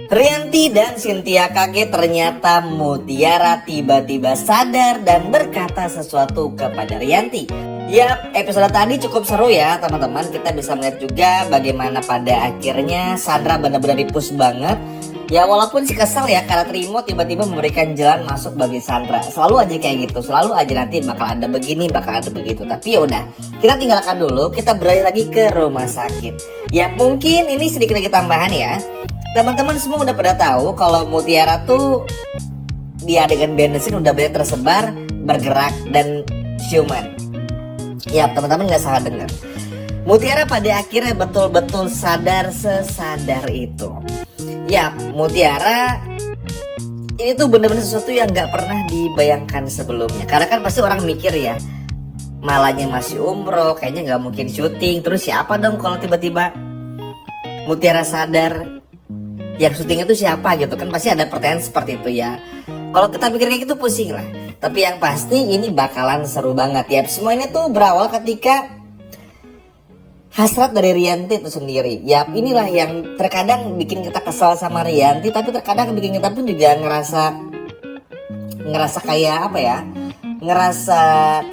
Rianti dan Cynthia kaget ternyata Mutiara tiba-tiba sadar dan berkata sesuatu kepada Rianti. Yap, episode tadi cukup seru ya teman-teman. Kita bisa melihat juga bagaimana pada akhirnya Sandra benar-benar dipus banget. Ya walaupun sih kesel ya karena Trimo tiba-tiba memberikan jalan masuk bagi Sandra. Selalu aja kayak gitu, selalu aja nanti bakal ada begini, bakal ada begitu. Tapi ya udah, kita tinggalkan dulu, kita beralih lagi ke rumah sakit. Ya mungkin ini sedikit lagi tambahan ya. Teman-teman semua udah pada tahu kalau Mutiara tuh di adegan benesin udah banyak tersebar, bergerak dan ciuman. Ya teman-teman nggak salah dengar. Mutiara pada akhirnya betul-betul sadar sesadar itu. Ya Mutiara ini tuh bener-bener sesuatu yang nggak pernah dibayangkan sebelumnya. Karena kan pasti orang mikir ya, malahnya masih umroh, kayaknya nggak mungkin syuting. Terus siapa dong kalau tiba-tiba Mutiara sadar? Yang syutingnya itu siapa gitu kan, pasti ada pertanyaan seperti itu ya. Kalau kita pikir kayak gitu pusing lah. Tapi yang pasti ini bakalan seru banget ya. Semua ini tuh berawal ketika hasrat dari Rianti itu sendiri. Ya inilah yang terkadang bikin kita kesal sama Rianti, tapi terkadang bikin kita pun juga ngerasa kayak apa ya, ngerasa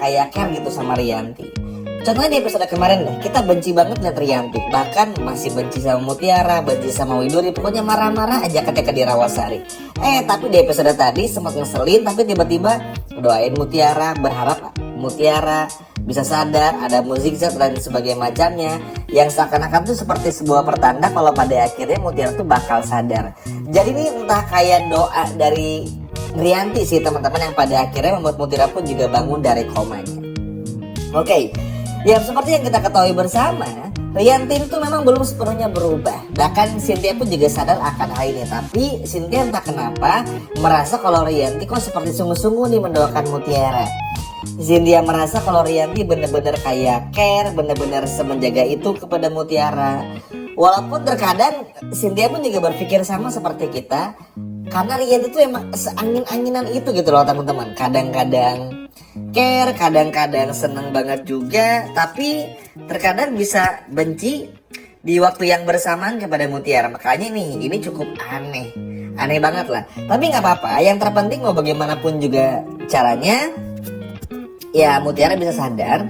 kayak care gitu sama Rianti. Contohnya di episode kemarin deh, kita benci banget liat Rianti. Bahkan masih benci sama Mutiara, benci sama Widuri. Pokoknya marah-marah aja ketika di Rawasari. Tapi di episode tadi sempat ngeselin, tapi tiba-tiba doain Mutiara, berharap Mutiara bisa sadar, ada musik zat dan sebagainya macamnya. Yang seakan-akan tuh seperti sebuah pertanda kalau pada akhirnya Mutiara tuh bakal sadar. Jadi ini entah kayak doa dari Rianti sih teman-teman, yang pada akhirnya membuat Mutiara pun juga bangun dari komanya. Oke. Ya seperti yang kita ketahui bersama, Rianti itu memang belum sepenuhnya berubah. Bahkan Cynthia pun juga sadar akan hal ini. Tapi Cynthia entah kenapa merasa kalau Rianti kok seperti sungguh-sungguh nih mendoakan Mutiara. Cynthia merasa kalau Rianti bener-bener kayak care, bener-bener semenjaga itu kepada Mutiara. Walaupun terkadang Cynthia pun juga berpikir sama seperti kita, karena Rianti itu emang seangin-anginan itu gitu loh teman-teman. Kadang-kadang care, kadang-kadang seneng banget juga, tapi terkadang bisa benci di waktu yang bersamaan kepada Mutiara. Makanya nih, ini cukup aneh banget lah. Tapi nggak apa-apa, yang terpenting mau bagaimanapun juga caranya, ya Mutiara bisa sadar.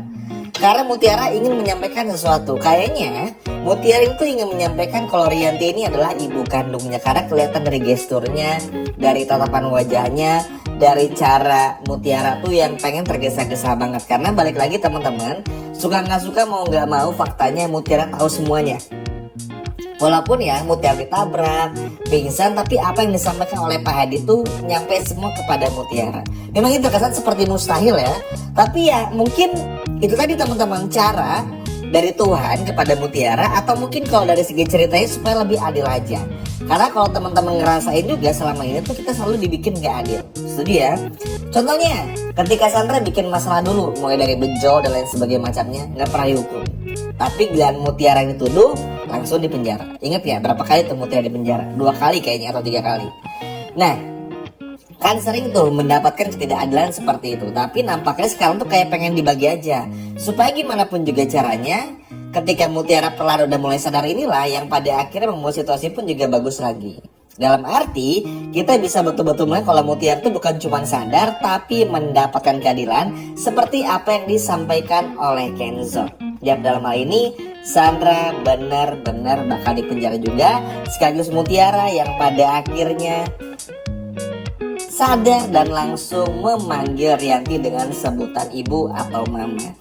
Karena Mutiara ingin menyampaikan sesuatu. Kayaknya Mutiara itu ingin menyampaikan kalau Rianti ini adalah ibu kandungnya. Karena kelihatan dari gesturnya, dari tatapan wajahnya, dari cara Mutiara tuh yang pengen tergesa-gesa banget. Karena balik lagi teman-teman, suka nggak suka mau nggak mau faktanya Mutiara tahu semuanya. Walaupun ya Mutiara ditabrak, pingsan, tapi apa yang disampaikan oleh Pak Hadi tuh nyampe semua kepada Mutiara. Memang itu terkesan seperti mustahil ya. Tapi ya mungkin itu tadi teman-teman, cara dari Tuhan kepada Mutiara, atau mungkin kalau dari segi ceritanya supaya lebih adil aja. Karena kalau teman-teman ngerasain juga selama ini tuh kita selalu dibikin gak adil. Setuju ya? Contohnya ketika Sandra bikin masalah dulu, mulai dari benjol dan lain sebagainya macamnya, gak pernah dihukum. Tapi giliran Mutiara yang dituduh langsung dipenjara. Ingat ya berapa kali tuh Mutiara dipenjara? 2 kali kayaknya atau 3 kali. Nah kan sering tuh mendapatkan ketidakadilan seperti itu. Tapi nampaknya sekarang tuh kayak pengen dibagi aja. Supaya gimana pun juga caranya, ketika Mutiara perlahan udah mulai sadar inilah yang pada akhirnya membuat situasi pun juga bagus lagi. Dalam arti kita bisa betul-betul melihat kalau Mutiara itu bukan cuma sadar, tapi mendapatkan keadilan seperti apa yang disampaikan oleh Kenzo. Ya dalam hal ini Sandra benar-benar bakal dipenjara juga, sekaligus Mutiara yang pada akhirnya sadar dan langsung memanggil Rianti dengan sebutan ibu atau mama.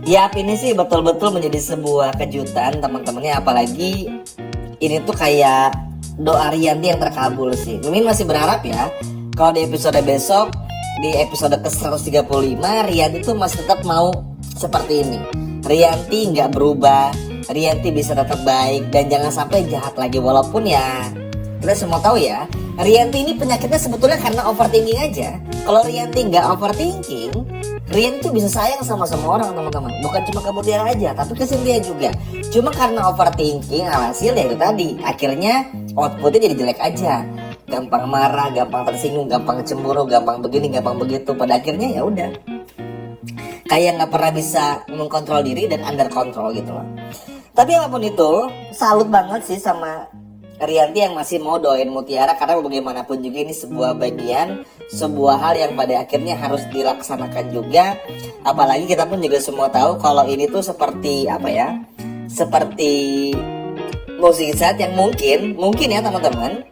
Yap, ini sih betul-betul menjadi sebuah kejutan teman-temannya, apalagi ini tuh kayak doa Rianti yang terkabul sih. Mimin masih berharap ya kalau di episode besok, di episode ke-135, Rianti tuh masih tetap mau seperti ini. Rianti nggak berubah, Rianti bisa tetap baik dan jangan sampai jahat lagi. Walaupun ya kita semua tahu ya, Rianti ini penyakitnya sebetulnya karena overthinking aja. Kalau Rianti nggak overthinking, Rianti tuh bisa sayang sama semua orang teman-teman. Bukan cuma ke Mutiara aja, tapi ke Cynthia juga. Cuma karena overthinking alhasil ya itu tadi, akhirnya outputnya jadi jelek aja. Gampang marah, gampang tersinggung, gampang cemburu, gampang begini, gampang begitu. Pada akhirnya ya udah, kayak nggak pernah bisa mengkontrol diri dan under control gitu loh. Tapi apapun itu, salut banget sih sama Rianti yang masih mau doain Mutiara, karena bagaimanapun juga ini sebuah bagian, sebuah hal yang pada akhirnya harus dilaksanakan juga. Apalagi kita pun juga semua tahu kalau ini tuh seperti apa ya, seperti mukjizat yang mungkin ya teman-teman,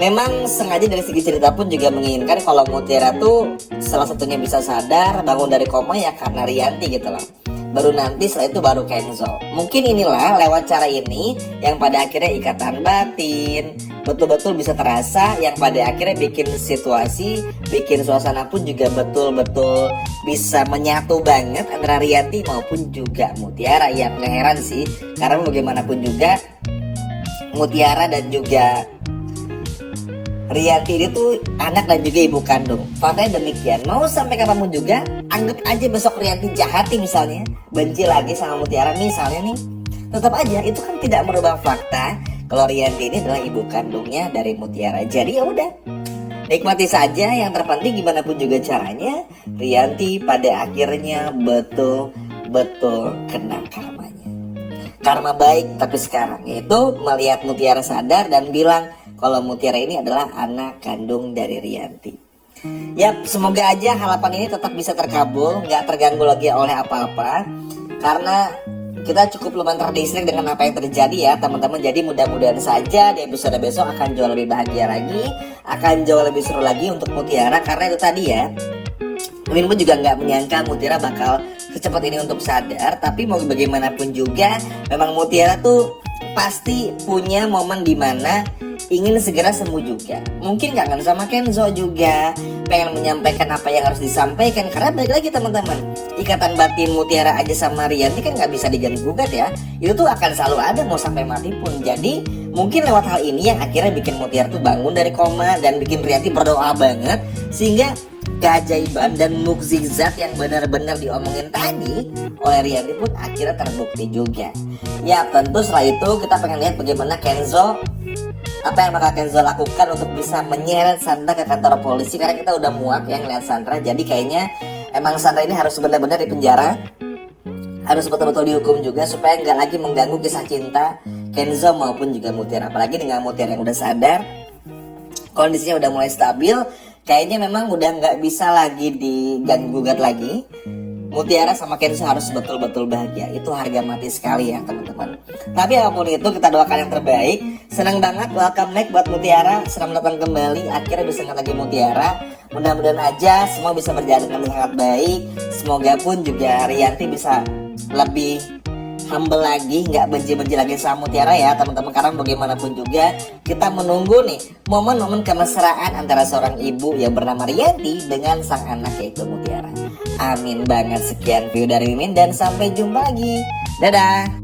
memang sengaja dari segi cerita pun juga menginginkan kalau Mutiara tuh salah satunya bisa sadar bangun dari koma ya karena Rianti gitu loh. Baru nanti setelah itu baru Kenzo. Mungkin inilah lewat cara ini yang pada akhirnya ikatan batin betul-betul bisa terasa, yang pada akhirnya bikin situasi, bikin suasana pun juga betul-betul bisa menyatu banget antara Rianti maupun juga Mutiara. Yang gak heran sih, karena bagaimanapun juga Mutiara dan juga Rianti ini tuh anak dan juga ibu kandung. Faktanya demikian. Mau sampai kapanpun juga, anggap aja besok Rianti jahati misalnya, benci lagi sama Mutiara misalnya nih, tetap aja itu kan tidak merubah fakta kalau Rianti ini adalah ibu kandungnya dari Mutiara. Jadi ya udah, nikmati saja. Yang terpenting gimana pun juga caranya, Rianti pada akhirnya betul-betul kena karmanya. Karma baik, tapi sekarang yaitu melihat Mutiara sadar dan bilang kalau Mutiara ini adalah anak kandung dari Rianti. Ya, semoga aja harapan ini tetap bisa terkabul, nggak terganggu lagi oleh apa-apa. Karena kita cukup lumayan terdistrik dengan apa yang terjadi ya teman-teman. Jadi mudah-mudahan saja di episode besok akan jauh lebih bahagia lagi, akan jauh lebih seru lagi untuk Mutiara. Karena itu tadi ya, Mimin pun juga nggak menyangka Mutiara bakal secepat ini untuk sadar. Tapi mau bagaimanapun juga, memang Mutiara tuh pasti punya momen dimana ingin segera sembuh juga. Mungkin kangen sama Kenzo juga, pengen menyampaikan apa yang harus disampaikan. Karena balik lagi teman-teman, ikatan batin Mutiara aja sama Rianti kan nggak bisa diganggu-gugat ya. Itu tuh akan selalu ada mau sampai mati pun. Jadi mungkin lewat hal ini yang akhirnya bikin Mutiara tuh bangun dari koma dan bikin Rianti berdoa banget, sehingga keajaiban dan mukjizat yang benar-benar diomongin tadi oleh Rianti pun akhirnya terbukti juga. Ya tentu setelah itu kita pengen lihat bagaimana Kenzo, apa yang bakal Kenzo lakukan untuk bisa menyeret Sandra ke kantor polisi. Karena kita udah muak ya ngeliat Sandra. Jadi kayaknya emang Sandra ini harus benar-benar dipenjara, harus betul-betul dihukum juga supaya nggak lagi mengganggu kisah cinta Kenzo maupun juga Mutiara. Apalagi dengan Mutiara yang udah sadar, kondisinya udah mulai stabil, kayaknya memang udah nggak bisa lagi diganggu-gugat lagi. Mutiara sama Kenzo harus betul-betul bahagia. Itu harga mati sekali ya teman-teman. Tapi apapun itu kita doakan yang terbaik. Senang banget, welcome back buat Mutiara. Senang datang kembali, akhirnya bisa ngeliat lagi Mutiara. Mudah-mudahan aja semua bisa berjalan dengan sangat baik. Semoga pun juga Rianti bisa lebih humble lagi, nggak benci-benci lagi sama Mutiara ya teman-teman. Karena bagaimanapun juga kita menunggu nih momen-momen kemesraan antara seorang ibu yang bernama Rianti dengan sang anak yaitu Mutiara. Amin banget. Sekian video dari Mimin dan sampai jumpa lagi. Dadah.